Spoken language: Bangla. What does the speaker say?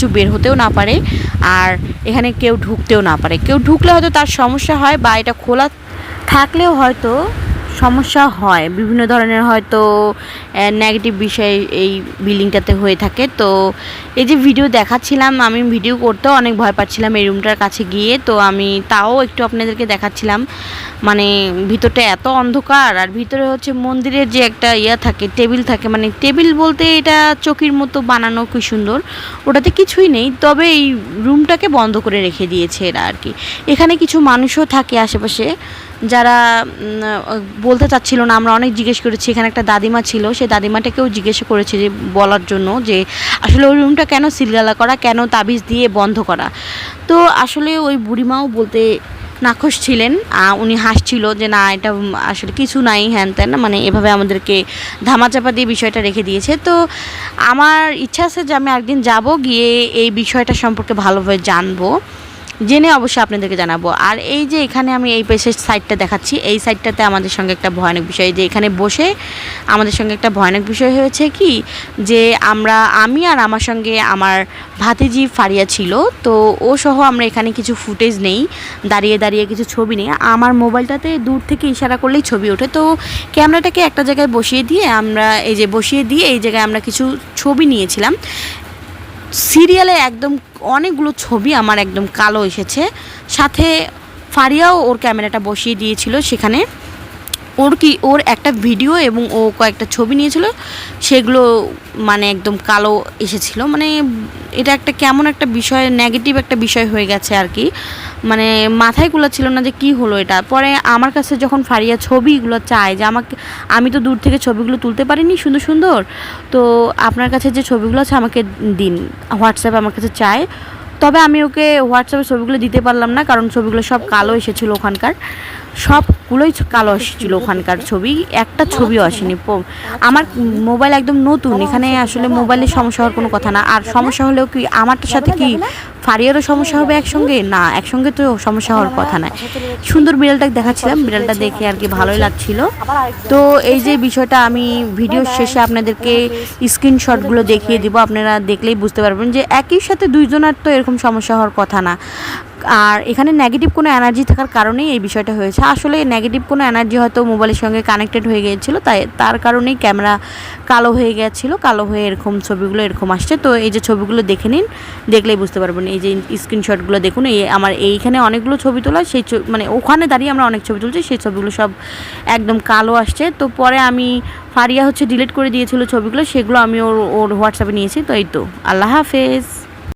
কিছু বের হতেও না পারে, আর এখানে কেউ ঢুকতেও না পারে। কেউ ঢুকলে হয়তো তার সমস্যা হয়, বা এটা খোলা থাকলেও হয়তো সমস্যা হয়, বিভিন্ন ধরনের হয়তো নেগেটিভ বিষয় এই বিল্ডিংটাতে হয়ে থাকে। তো এই যে ভিডিও দেখাচ্ছিলাম, আমি ভিডিও করতেও অনেক ভয় পাচ্ছিলাম এই রুমটার কাছে গিয়ে। তো আমি তাও একটু আপনাদেরকে দেখাচ্ছিলাম, মানে ভিতরটা এত অন্ধকার, আর ভিতরে হচ্ছে মন্দিরের যে একটা থাকে, টেবিল থাকে, মানে টেবিল বলতে এটা চকির মতো বানানো, কি সুন্দর, ওটাতে কিছুই নেই। তবে এই রুমটাকে বন্ধ করে রেখে দিয়েছে এরা আর কি। এখানে কিছু মানুষও থাকে আশেপাশে, যারা বলতে চাচ্ছিল না। আমরা অনেক জিজ্ঞেস করেছি, এখানে একটা দাদিমা ছিল, সেই দাদিমাটাকেও জিজ্ঞেস করেছে যে বলার জন্য যে আসলে ওই রুমটা কেন সিলগালা করা, কেন তাবিজ দিয়ে বন্ধ করা। তো আসলে ওই বুড়িমাও বলতে নাখোশ ছিলেন, উনি হাসছিল যে না, এটা আসলে কিছু নাই, হ্যান ত্যান, মানে এভাবে আমাদেরকে ধামাচাপা দিয়ে বিষয়টা রেখে দিয়েছে। তো আমার ইচ্ছা আছে যে আমি একদিন যাব, গিয়ে এই বিষয়টা সম্পর্কে ভালোভাবে জানবো, জেনে অবশ্যই আপনাদেরকে জানাবো। আর এই যে এখানে আমি এই পেশের সাইডটা দেখাচ্ছি, এই সাইডটাতে আমাদের সঙ্গে একটা ভয়ানক বিষয়, যে এখানে বসে আমাদের সঙ্গে একটা ভয়ানক বিষয় হয়েছে কি, যে আমি আর আমার সঙ্গে আমার ভাতিজি ফারিয়া ছিল, তো ও সহ আমরা এখানে কিছু ফুটেজ নেই, দাঁড়িয়ে দাঁড়িয়ে কিছু ছবি নেই। আমার মোবাইলটাতে দূর থেকে ইশারা করলেই ছবি ওঠে। তো ক্যামেরাটাকে একটা জায়গায় বসিয়ে দিয়ে এই জায়গায় আমরা কিছু ছবি নিয়েছিলাম। সিরিয়ালে একদম অনেকগুলো ছবি আমার একদম কালো এসেছে, সাথে ফারিয়াও ওর ক্যামেরাটা বসিয়ে দিয়েছিল সেখানে। ওর একটা ভিডিও এবং ও কয়েকটা ছবি নিয়েছিল, সেগুলো মানে একদম কালো এসেছিল। মানে এটা একটা কেমন একটা বিষয়, নেগেটিভ একটা বিষয় হয়ে গেছে আর কি। মানে মাথায় কুলাচ্ছিল না যে কি হলো এটা। পরে আমার কাছে যখন ফারিয়া ছবিগুলো চায় যে আমি তো দূর থেকে ছবিগুলো তুলতে পারিনি সুন্দর সুন্দর, তো আপনার কাছে যে ছবিগুলো আছে আমাকে দিন, হোয়াটসঅ্যাপে আমার কাছে চায়। তবে আমি ওকে হোয়াটসঅ্যাপে ছবিগুলো দিতে পারলাম না, কারণ ছবিগুলো সব কালো এসেছিলো ওখানকার, সবগুলোই কালো এসেছিলো ওখানকার ছবি, একটা ছবিও আসেনি। আমার মোবাইল একদম নতুন, এখানে আসলে মোবাইলের সমস্যা হওয়ার কোনো কথা না। আর সমস্যা হলেও কি আমারটার সাথে কি ফারিয়ারও সমস্যা হবে একসঙ্গে? না, একসঙ্গে তো সমস্যা হওয়ার কথা না। সুন্দর বিড়ালটা দেখাচ্ছিলাম, বিড়ালটা দেখে আর কি ভালোই লাগছিল। তো এই যে বিষয়টা আমি ভিডিওর শেষে আপনাদেরকে স্ক্রিনশটগুলো দেখিয়ে দিব, আপনারা দেখলেই বুঝতে পারবেন যে একই সাথে দুইজনের তো এরকম সমস্যা হওয়ার কথা না। আর এখানে নেগেটিভ কোনো এনার্জি থাকার কারণেই এই বিষয়টা হয়েছে। আসলে নেগেটিভ কোনো এনার্জি হয়তো মোবাইলের সঙ্গে কানেক্টেড হয়ে গিয়েছিলো, তার কারণেই ক্যামেরা কালো হয়ে গিয়েছিলো, কালো হয়ে এরকম ছবিগুলো এরকম আসছে। তো এই যে ছবিগুলো দেখে নিন, দেখলেই বুঝতে পারবেন। এই যে স্ক্রিনশটগুলো দেখুন, আমার এইখানে অনেকগুলো ছবি তোলা, সেই মানে ওখানে দাঁড়িয়ে আমরা অনেক ছবি তুলছি, সেই ছবিগুলো সব একদম কালো আসছে। তো পরে ফারিয়া ডিলিট করে দিয়েছিল ছবিগুলো, সেগুলো আমি ওর হোয়াটসঅ্যাপে নিয়েছি। তো এই তো, আল্লাহ হাফেজ।